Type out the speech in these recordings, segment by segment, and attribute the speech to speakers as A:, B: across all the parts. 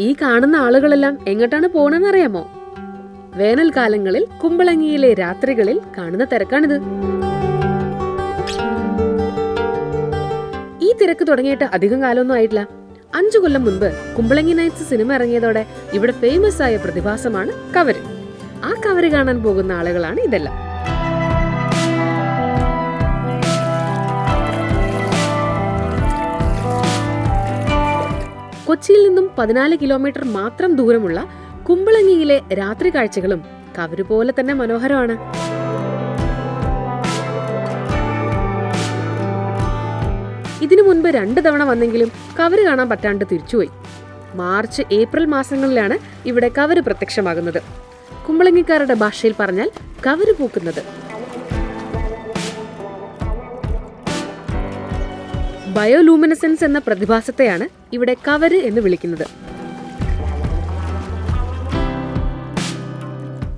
A: ഈ കാണുന്ന ആളുകളെല്ലാം എങ്ങോട്ടാണ് പോണെന്നറിയാമോ? വേനൽക്കാലങ്ങളിൽ കുമ്പളങ്ങിയിലെ രാത്രികളിൽ കാണുന്ന തിരക്കാണിത്. ഈ തിരക്ക് തുടങ്ങിയിട്ട് അധികം കാലമൊന്നും ആയിട്ടില്ല. 5 കൊല്ലം മുൻപ് കുമ്പളങ്ങി നൈറ്റ്സ് സിനിമ ഇറങ്ങിയതോടെ ഇവിടെ ഫേമസ് ആയ പ്രതിഭാസമാണ് കവര്. ആ കവര് കാണാൻ പോകുന്ന ആളുകളാണ് ഇതെല്ലാം. കൊച്ചിയിൽ നിന്നും 14 കിലോമീറ്റർ മാത്രം ദൂരമുള്ള കുമ്പളങ്ങിയിലെ രാത്രി കാഴ്ചകളും കവര് പോലെ തന്നെ മനോഹരമാണ്. ഇതിനു മുൻപ് 2 തവണ വന്നെങ്കിലും കവര് കാണാൻ പറ്റാണ്ട് തിരിച്ചുപോയി. മാർച്ച്, ഏപ്രിൽ മാസങ്ങളിലാണ് ഇവിടെ കവര് പ്രത്യക്ഷമാകുന്നത്. കുമ്പളങ്ങിക്കാരുടെ ഭാഷയിൽ പറഞ്ഞാൽ കവര് പൂക്കുന്നത്. ബയോലൂമിനസെൻസ് എന്ന പ്രതിഭാസത്തെയാണ് ഇവിടെ കവര് എന്ന് വിളിക്കുന്നത്.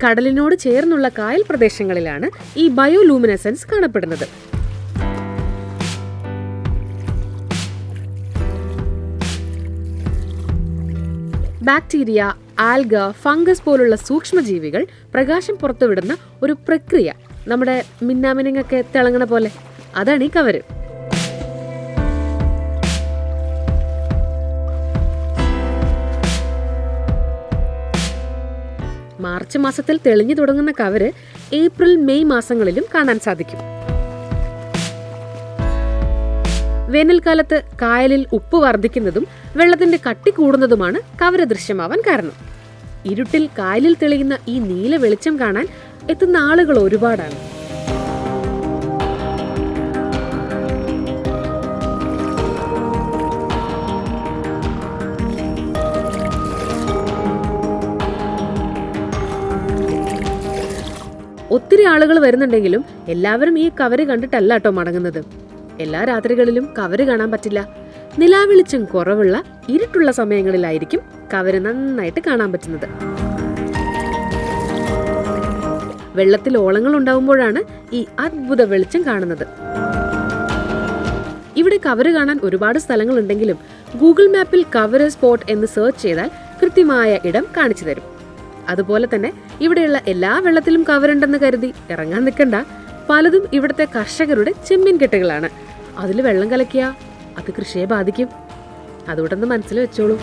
A: കടലിനോട് ചേർന്നുള്ള കായൽ പ്രദേശങ്ങളിലാണ് ഈ ബയോലൂമിനസെൻസ് കാണപ്പെടുന്നത്. ബാക്ടീരിയ, ആൽഗ, ഫംഗസ് പോലുള്ള സൂക്ഷ്മജീവികൾ പ്രകാശം പുറത്തുവിടുന്ന ഒരു പ്രക്രിയ. നമ്മുടെ മിന്നാമിനിങ്ങൊക്കെ തിളങ്ങണ പോലെ, അതാണ് ഈ കവര്. മാർച്ച് മാസത്തിൽ തെളിഞ്ഞു തുടങ്ങുന്ന കവര് ഏപ്രിൽ, മെയ് മാസങ്ങളിലും കാണാൻ സാധിക്കും. വേനൽക്കാലത്ത് കായലിൽ ഉപ്പ് വർദ്ധിക്കുന്നതും വെള്ളത്തിന്റെ കട്ടി കൂടുന്നതുമാണ് കവര് ദൃശ്യമാവാൻ കാരണം. ഇരുട്ടിൽ കായലിൽ തെളിയുന്ന ഈ നീല വെളിച്ചം കാണാൻ എത്തുന്ന ആളുകൾ ഒരുപാടാണ്. ഒത്തിരി ആളുകൾ വരുന്നുണ്ടെങ്കിലും എല്ലാവരും ഈ കവര് കണ്ടിട്ടല്ല കേട്ടോ മടങ്ങുന്നത്. എല്ലാ രാത്രികളിലും കവര് കാണാൻ പറ്റില്ല. നിലാവെളിച്ചം കുറവുള്ള ഇരുട്ടുള്ള സമയങ്ങളിലായിരിക്കും കവര് നന്നായിട്ട് കാണാൻ പറ്റുന്നത്. വെള്ളത്തിൽ ഓളങ്ങൾ ഉണ്ടാവുമ്പോഴാണ് ഈ അത്ഭുത വെളിച്ചം കാണുന്നത്. ഇവിടെ കവര് കാണാൻ ഒരുപാട് സ്ഥലങ്ങളുണ്ടെങ്കിലും ഗൂഗിൾ മാപ്പിൽ കവര് സ്പോട്ട് എന്ന് സെർച്ച് ചെയ്താൽ കൃത്യമായ ഇടം കാണിച്ചു തരും. അതുപോലെ തന്നെ ഇവിടെയുള്ള എല്ലാ വെള്ളത്തിലും കവരുണ്ടെന്ന് കരുതി ഇറങ്ങാൻ നിൽക്കണ്ട. പലതും ഇവിടുത്തെ കർഷകരുടെ ചെമ്മീൻ കെട്ടുകളാണ്. അതിൽ വെള്ളം കലക്കിയാൽ അത് കൃഷിയെ ബാധിക്കും. അതുകൊണ്ടൊന്ന് മനസ്സിൽ വെച്ചോളൂ.